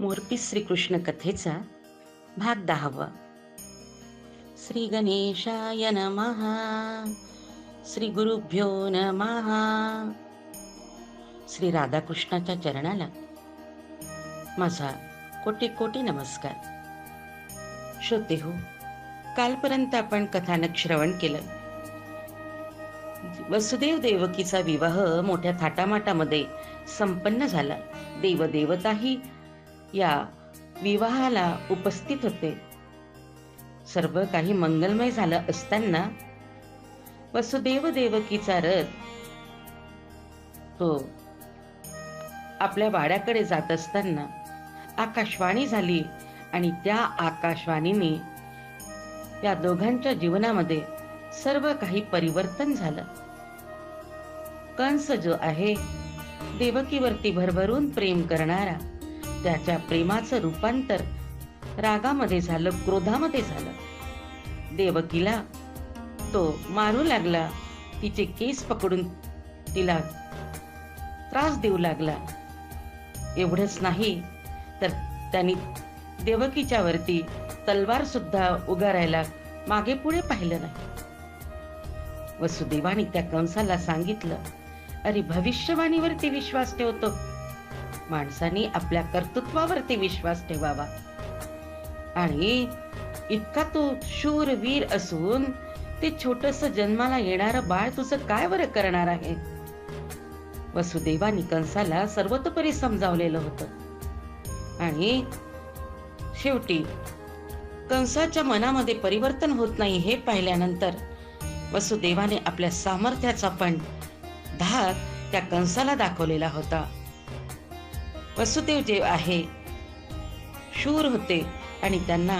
मोरपी श्रीकृष्ण कथेचा भाग 10. श्री गणेशाय नमः. श्री गुरुभ्यो नमः. श्री राधाकृष्णाच्या चरणाला माझा कोटी कोटी नमस्कार. श्रोते हो, कालपर्यंत आपण कथानक श्रवण केलं. वसुदेव देवकीचा विवाह मोठ्या थाटामाटामध्ये संपन्न झाला. देवदेवताही या विवाहाला उपस्थित होते. सर्व काही मंगलमय झालं असताना वसुदेव देवकीचा रथ तो आपल्या वाड्याकडे जात असताना आकाशवाणी झाली आणि त्या आकाशवाणीने या दोघांच्या जीवनामध्ये सर्व काही परिवर्तन झालं. कंस जो आहे देवकीवरती भरभरून प्रेम करणारा, त्याच्या प्रेमाचं रूपांतर रागामध्ये झालं, क्रोधामध्ये झालं. देवकीला तो मारू लागला, तिचे केस पकडून तिला त्रास देऊ लागला. एवढंच नाही तर त्यांनी देवकीच्या वरती तलवार सुद्धा उगारायला मागे पुढे पाहिलं नाही. वसुदेवाने त्या कंसाला सांगितलं, अरे भविष्यवाणीवरती विश्वास ठेवतो, माणसाने आपल्या कर्तृत्वावरती विश्वास ठेवावा. आणि इतका तो शूरवीर असून ते छोटस जन्माला येणारं बाळ तुझं काय बरं करणार आहे. वसुदेवानी कंसाला सर्वतोपरी समजावलेलं होतं. आणि शेवटी कंसाच्या मनामध्ये परिवर्तन होत नाही हे पाहिल्यानंतर वसुदेवाने आपल्या सामर्थ्याचा पण धाक त्या कंसाला दाखवलेला होता. वसुदेव जे आहे शूर होते आणि त्यांना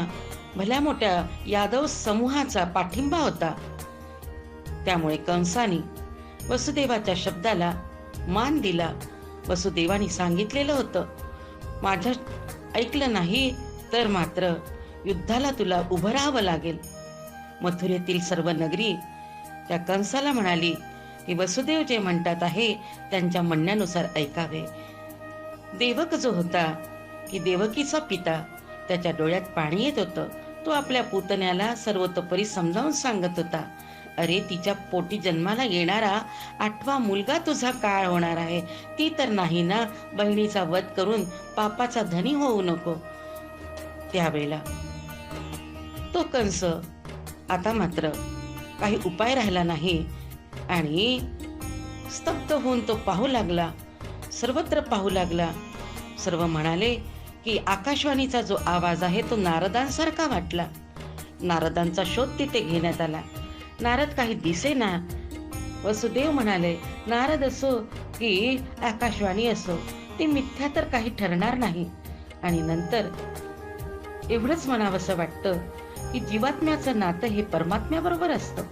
भल्या मोठ्या यादव समूहाचा पाठिंबा होता. त्यामुळे कंसाने वसुदेवाच्या शब्दाला मान दिला. वसुदेवाने सांगितलेलं होतं, माझ्या ऐकलं नाही तर मात्र युद्धाला तुला उभं राहावं लागेल. मथुरेतील सर्व नगरी त्या कंसाला म्हणाली की वसुदेव जे म्हणतात आहे त्यांच्या म्हणण्यानुसार ऐकावे. देवक जो होता की देवकीचा पिता, त्याच्या डोळ्यात पाणी येत होतं. तो आपल्या पुतण्याला सर्वतोपरी समजावून सांगत होता, अरे तिच्या पोटी जन्माला येणारा 8वा मुलगा तुझा काय होणार आहे. ती तर नाही ना बहिणीचा वध करून पापाचा धनी होऊ नको. त्यावेळेला तो कंस आता मात्र काही उपाय राहिला नाही आणि स्तब्ध होऊन तो पाहू लागला, सर्वत्र पाहू लागला. सर्व म्हणाले की आकाशवाणीचा जो आवाज आहे तो नारदांसारखा वाटला. नारदांचा शोध तिथे घेण्यात आला. नारद काही दिसेना. वसुदेव म्हणाले, नारद असो की आकाशवाणी असो, ती मिथ्या तर काही ठरणार नाही. आणि नंतर एवढंच म्हणावंसं वाटतं की जीवात्म्याचं नातं हे परमात्म्याबरोबर असतं.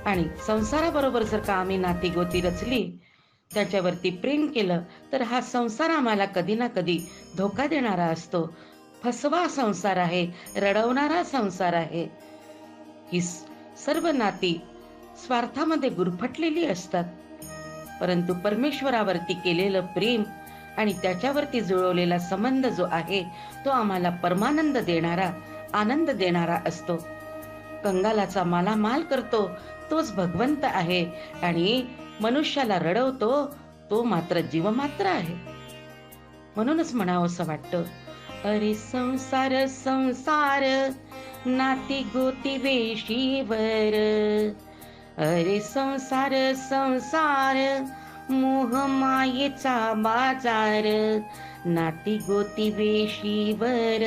आणि संसाराबरोबर जर का आम्ही नाती गोती रचली, त्याच्यावरती प्रेम केलं, तर हा संसार आम्हाला कधी ना कधी धोका देणारा असतो. फसवा संसार आहे, रडवणारा संसार आहे. ही सर्व नाती स्वार्थामध्ये गुरफटलेली असतात. परंतु परमेश्वरावरती केलेलं प्रेम आणि त्याच्यावरती जुळवलेला संबंध जो आहे तो आम्हाला परमानंद देणारा, आनंद देणारा असतो. कंगालाचा मालामाल करतो तोच भगवंत आहे आणि मनुष्याला रडवतो तो मात्र जीवमात्र आहे. म्हणूनच म्हणावंसं वाटतं, अरे संसार संसार नाती गोती वेशीवर. अरे संसार संसार मोह मायेचा बाजार. नाती गोती वेशीवर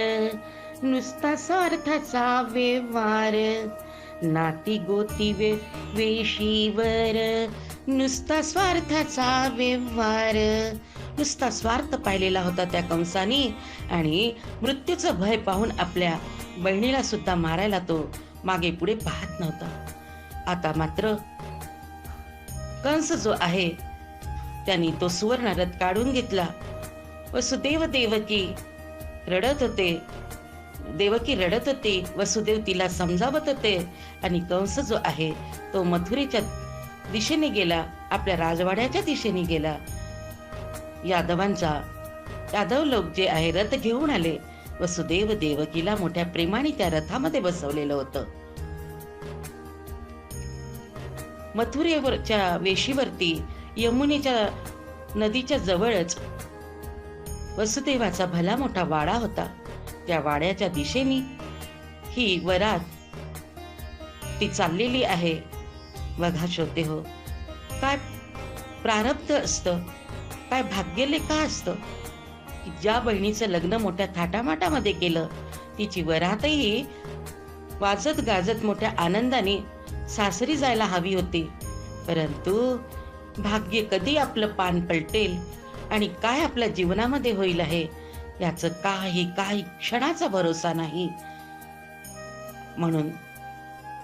नुसता स्वार्थाचा व्यवहार. नाती गोती वेशीवर नुसता स्वार्थाचा व्यवहार. नुसता स्वार्थ पाहिलेला होता त्या कंसानी आणि मृत्यूचं भय पाहून आपल्या बहिणीला सुद्धा मारायला तो मागे पुढे पाहत नव्हता. आता मात्र कंस जो आहे त्यांनी तो सुवर्ण रथ काढून घेतला. वसुदेव देवकी रडत होते. देवकी रडत होती, वसुदेव तिला समजावत होते आणि कंस जो आहे तो मथुरेच्या दिशेने गेला, आपल्या राजवाड्याच्या दिशेने गेला. यादवांचा यादव लोक जे आहे रथ घेऊन आले. वसुदेव देवकीला मोठ्या प्रेमाने त्या रथामध्ये बसवलेलं होतं. मथुरेवरच्या वेशीवरती यमुनेच्या नदीच्या जवळच वसुदेवाचा भला मोठा वाडा होता. त्या वाड्याच्या दिशेने ही वरात ती चाललेली आहे. बघा श्रोते हो, काय प्रारब्ध असतं, काय भाग्यलेखा असतं की ज्या बहिणीचं लग्न मोठ्या थाटामाटामध्ये केलं, तिची वरातही वाजत गाजत मोठ्या आनंदाने सासरी जायला हवी होती. परंतु भाग्य कधी आपलं पान पलटेल आणि काय आपल्या जीवनामध्ये होईल आहे याचं काही क्षणाचा भरोसा नाही. म्हणून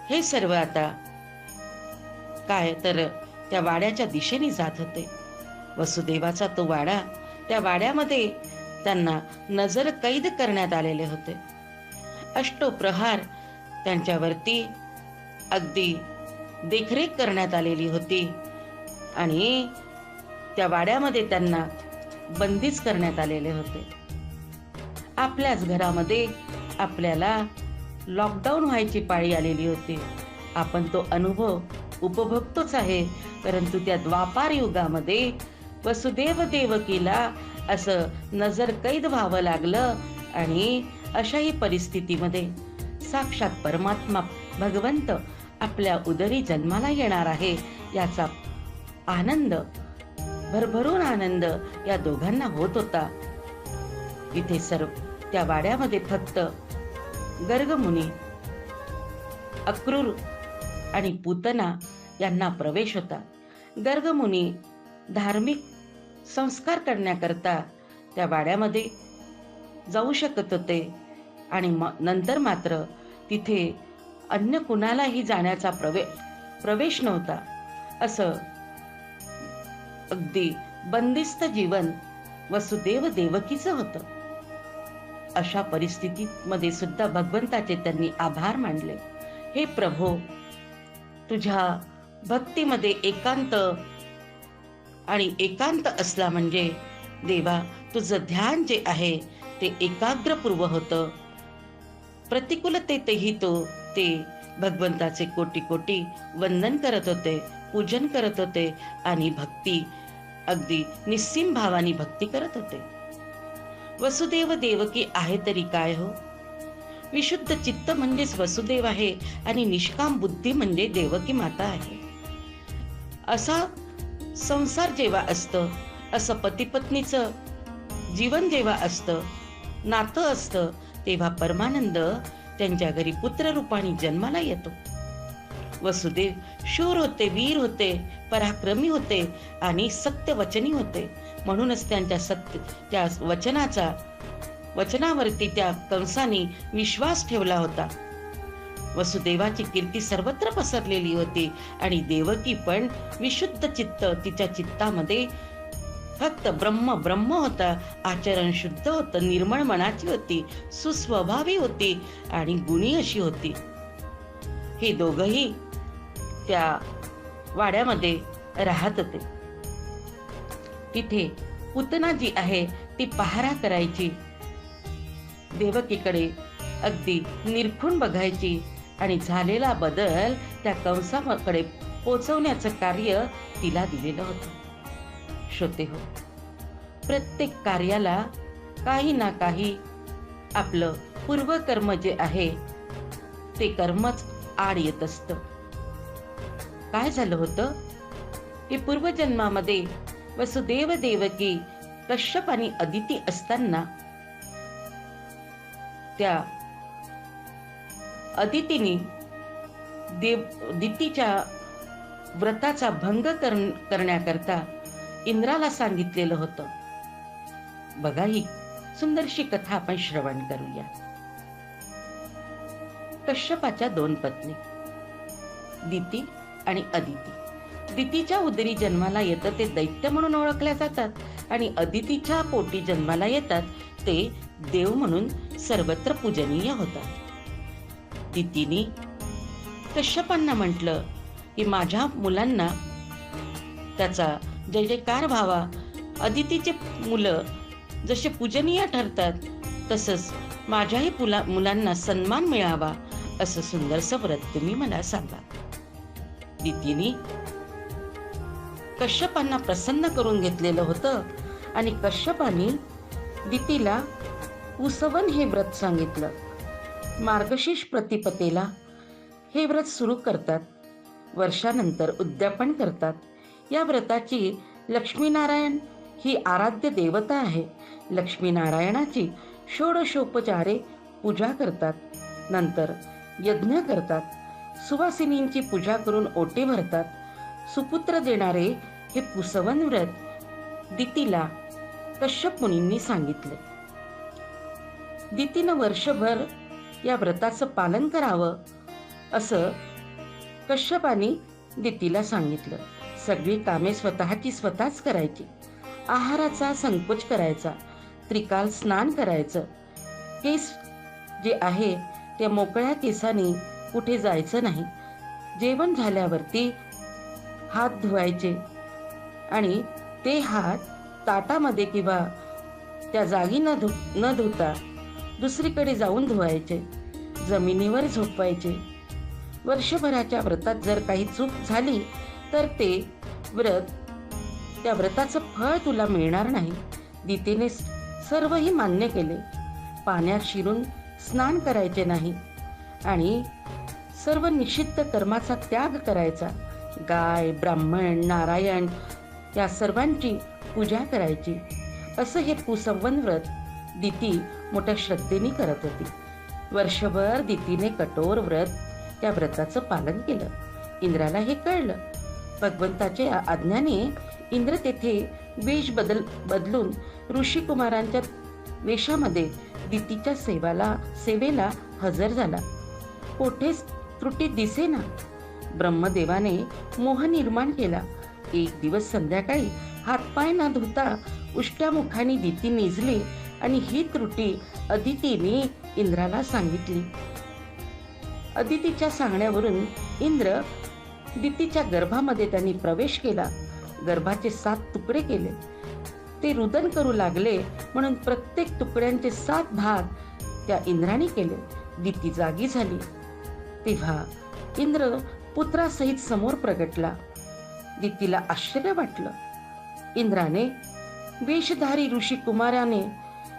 हे सर्व आता काय तर त्या वाड्याच्या दिशेने जात होते. वसुदेवाचा तो वाडा, त्या वाड्यामध्ये त्यांना नजर कैद करण्यात आलेले होते. अष्टोप्रहार त्यांच्यावरती अगदी देखरेख करण्यात आलेली होती आणि त्या वाड्यामध्ये त्यांना बंदीच करण्यात आलेले होते. आपल्याच घरामध्ये आपल्याला लॉकडाऊन व्हायची पाळी आलेली होती. आपण तो अनुभव उपभोगतोच आहे. परंतु त्या द्वापार युगामध्ये वसुदेव देवकीला असं नजर कैद व्हावं लागलं आणि अशाही परिस्थितीमध्ये साक्षात परमात्मा भगवंत आपल्या उदरी जन्माला येणार आहे याचा आनंद, भरभरून आनंद या दोघांना होत होता. इथे सर्व त्या वाड्यामध्ये फक्त गर्गमुनी, अक्रूर आणि पूतना यांना प्रवेश होता. गर्गमुनी धार्मिक संस्कार करण्याकरता त्या वाड्यामध्ये जाऊ शकत होते आणि नंतर मात्र तिथे अन्य कुणालाही जाण्याचा प्रवेश नव्हता. असं अगदी बंदिस्त जीवन वसुदेव देवकीचं होतं. अशा परिस्थितीमध्ये सुद्धा भगवंताचे त्यांनी आभार मानले. हे प्रभो, तुझ्या भक्तीमध्ये एकांत आणि एकांत असला म्हणजे देवा तुझं ध्यान जे आहे ते एकाग्रपूर्व होतं. प्रतिकूलतेतही ते भगवंताचे कोटी कोटी वंदन करत होते, पूजन करत होते आणि भक्ती अगदी निस्सीम भावाने भक्ती करत होते. वसुदेव देवकी आहे तरी काय हो, विशुद्ध चित्त म्हणजेच वसुदेव आहे आणि निष्काम बुद्धी म्हणजे देवकी माता आहे. असा संसार जेव्हा असतं, असं पतीपत्नीचं जीवन जेव्हा असतं, नातं असतं, तेव्हा परमानंद त्यांच्या घरी पुत्र रूपाने जन्माला येतो. वसुदेव शूर होते, वीर होते, पराक्रमी होते आणि सत्यवचनी होते. म्हणूनच त्या वचनावरती त्या कंसाने विश्वास ठेवला होता. वसुदेवाची कीर्ती सर्वत्र पसरलेली होती आणि देवकी पण विशुद्ध चित्त, तिच्या चित्तामध्ये फक्त ब्रह्म होता. आचरण शुद्ध होतं, निर्मळ मनाची होती, सुस्वभावी होती आणि गुणी अशी होती. हे दोघही त्या वाड्यामध्ये राहत होते. तिथे पूतना जी आहे ती पहारा करायची, देवकीकडे अगदी निरखून बघायची आणि झालेला बदल त्या कंसाकडे पोचवण्याचं कार्य तिला दिलेलं होतं. श्रोते हो, प्रत्येक कार्याला काही ना काही आपलं पूर्वकर्म जे आहे ते कर्मच आड येत असतं. काय झालं होतं की पूर्वजन्मामध्ये वसुदेव देवकी कश्यप आणि अदिती असताना त्या अदितीने दितीच्या व्रताचा भंग करण्याकरता इंद्राला सांगितलेलं होतं. बघा, ही सुंदरशी कथा आपण श्रवण करूया. कश्यपाच्या दोन पत्नी दिती आणि अदिती. दितीच्या उदरी जन्माला येतं ते दैत्य म्हणून ओळखल्या जातात आणि अदितीच्या पोटी जन्माला येतात ते देव म्हणून सर्वत्र पूजनीय होतात. दितीने कश्यपांना म्हटलं की माझ्या मुलांना त्याचा जय जयकार व्हावा. अदितीचे मुलं जसे पूजनीय ठरतात, तसंच माझ्याही मुलांना सन्मान मिळावा असं सुंदरसं व्रत तुम्ही मला सांगा. दितीने कश्यपांना प्रसन्न करून घेतलेलं होतं आणि कश्यपाने दितीला पुसवन हे व्रत सांगितलं. मार्गशीर्ष प्रतिपदेला हे व्रत सुरू करतात. वर्षानंतर उद्यापन करतात. या व्रताची लक्ष्मीनारायण ही आराध्य देवता आहे. लक्ष्मीनारायणाची षोडशोपचारे पूजा करतात. नंतर यज्ञ करतात. सुवासिनींची पूजा करून ओटी भरतात. सुपुत्र देणारे हे पुसवन व्रत दितीला कश्यप मुनींनी सांगितले. दितीनं वर्षभर या व्रताचं पालन करावं असं कश्यपाने दितीला सांगितलं. सगळी कामे स्वतःची स्वतःच करायची. आहाराचा संकोच करायचा. त्रिकाल स्नान करायचं. केस जे आहे त्या मोकळ्या केसाने कुठे जायचं नाही. जेवण झाल्यावरती हात धुवायचे आणि ते हात ताटामध्ये किंवा त्या जागी न धुता दुसरीकडे जाऊन धुवायचे. जमिनीवर झोपवायचे. वर्षभराच्या व्रतात जर काही चूक झाली तर ते त्या व्रताचं फळ तुला मिळणार नाही. दितीने सर्वही मान्य केले. पाण्यात शिरून स्नान करायचे नाही आणि सर्व निषिद्ध कर्माचा त्याग करायचा. गाय, ब्राह्मण, नारायण या सर्वांची पूजा करायची. असं हे पुसवन व्रत दिती मोठ्या श्रद्धेने करत होती. वर्षभर दितीने कठोर व्रत त्या व्रताचं पालन केलं. इंद्राला हे कळलं. भगवंताच्या आज्ञाने इंद्र तेथे वेश बदलून ऋषिकुमारांच्या वेशामध्ये दितीच्या सेवेला हजर झाला. कोठेच त्रुटी दिसेना. ब्रह्मदेवाने मोह निर्माण केला. एक दिवस संध्याकाळी हातपाय न धुता उष्ट्या मुखाने दिती निजली आणि ही त्रुटी अदितीने इंद्राला सांगितली. अदितीच्या सांगण्यावरून इंद्र दितीच्या गर्भामध्ये त्यांनी प्रवेश केला. गर्भाचे 7 तुकडे केले. ते रुदन करू लागले म्हणून प्रत्येक तुकड्यांचे 7 भाग त्या इंद्राने केले. दिती जागी झाली. तेव्हा इंद्र पुत्रासहित समोर प्रगटला. दितीला आश्चर्य वाटलं. इंद्राने वेशधारी ऋषी कुमाराने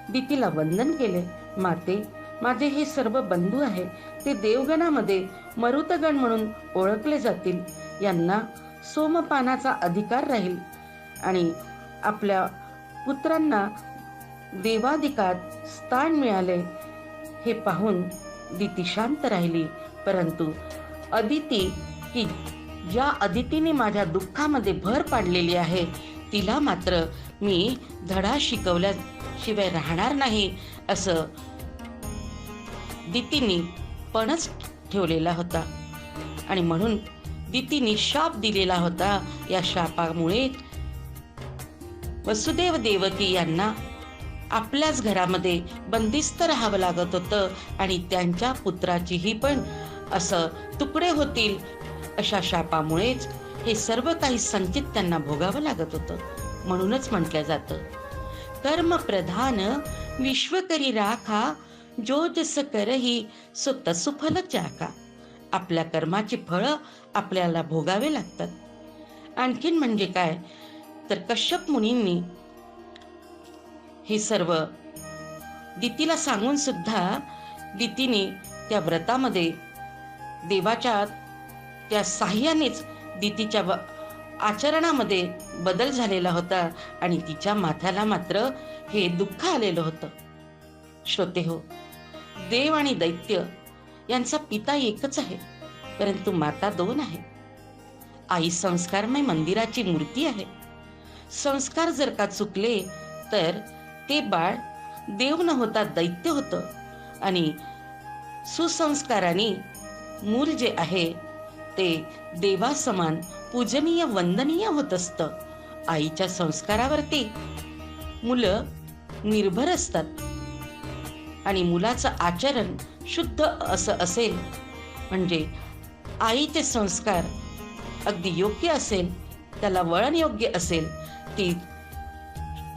दितीला वंदन केले. माते, माझे हे सर्व बंधू आहे. ते देवगणामध्ये मरुतगण म्हणून ओळखले जातील. यांना सोमपानाचा अधिकार राहील आणि आपल्या पुत्रांना देवादिकात स्थान मिळाले हे पाहून दिती शांत राहिली. परंतु ज्या अदितीने माझ्या दुःखामध्ये भर पाडलेली आहे तिला मात्र मी धडा शिकवल्याशिवाय राहणार नाही असं दितीने पणच ठेवलेला होता आणि म्हणून दितीने शाप दिलेला होता. या शापामुळे वसुदेव देवकी यांना आपल्याच घरामध्ये बंदिस्त राहावं लागत होतं आणि त्यांच्या पुत्राचीही पण असं तुकडे होतील अशा शापामुळेच हे सर्व काही संचित त्यांना भोगावं लागत होतं. म्हणूनच म्हटलं जातं, कर्म प्रधान विश्व करी राखा, जो जस करही सो तसु फल चाका. आपल्या कर्माची फळं आपल्याला भोगावे लागतात. आणखीन म्हणजे काय तर कश्यप मुनींनी हे सर्व दितीला सांगून सुद्धा दितीने त्या व्रतामध्ये देवाच्या त्या साह्यानेच दितीच्या आचरणामध्ये बदल झालेला होता आणि तिच्या माथ्याला मात्र हे दुःख आलेलं होतं. श्रोते हो, देव आणि दैत्य यांचा पिता एकच आहे, परंतु माता 2 आहे. आई संस्कारमय मंदिराची मूर्ती आहे. संस्कार जर का चुकले तर ते बाळ देव न होता दैत्य होतं आणि सुसंस्काराने मूल जे आहे ते देवासमान पूजनीय वंदनीय होत असतं. आईच्या संस्कारावरती मुलं निर्भर असतात आणि मुलाचं आचरण शुद्ध असं असेल म्हणजे आईचे संस्कार अगदी योग्य असेल, त्याला वळण योग्य असेल, ती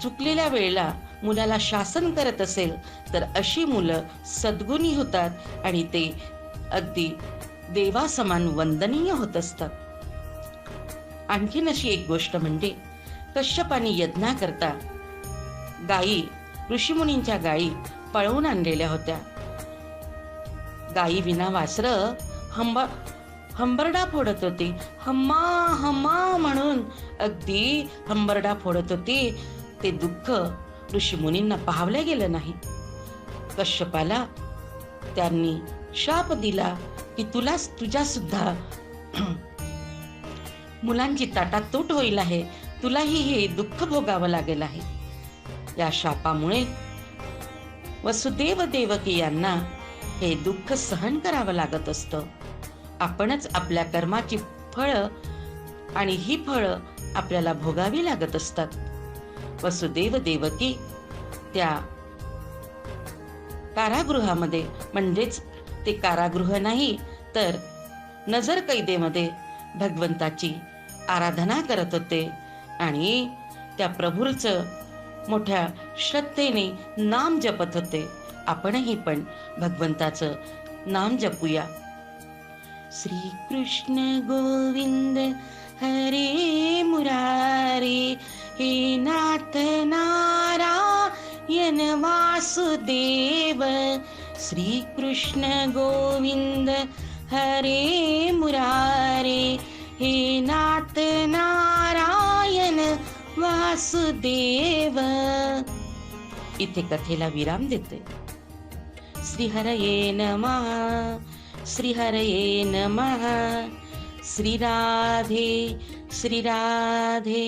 चुकलेल्या वेळेला मुलाला शासन करत असेल तर अशी मुलं सद्गुणी होतात आणि ते अगदी देवासमान वंदनीय होत असतात. आणखीन अशी एक गोष्ट म्हणजे कश्यपानी यज्ञाकरता गायी, ऋषीमुनींच्या गायी पळवून आणलेल्या होत्या. गायी विना वासरं हंबरडा फोडत होती. हम्मा हम्मा म्हणून अगदी हंबरडा फोडत होती. ते दुःख ऋषीमुनींना पाहवलं गेलं नाही. कश्यपाला त्यांनी शाप दिला की तुझ्या सुद्धा मुलांची ताटातूट होईल आहे, तुलाही हे दुःख भोगावं लागेल आहे. या शापामुळे वसुदेव देवकी यांना हे दुःख सहन करावं लागत असतं. आपणच आपल्या कर्माची फळं आणि ही फळं आपल्याला भोगावी लागत असतात. वसुदेव देवकी त्या कारागृहामध्ये, म्हणजेच ते कारागृह नाही तर नजर कैदेमध्ये भगवंताची आराधना करत होते आणि त्या प्रभूचं मोठ्या श्रद्धेने नाम जपत होते. आपणही पण भगवंताचं नाम जपूया. श्री कृष्ण गोविंद हरे मुरारी, हे नाथ नारायण वासुदेव. श्री कृष्ण गोविंद हरे मुरारी, हे नाथ नारायण वासुदेव. इथे कथेला विराम देते. श्रीहरये नमः, श्रीहरये नमः. श्री राधे, श्री राधे.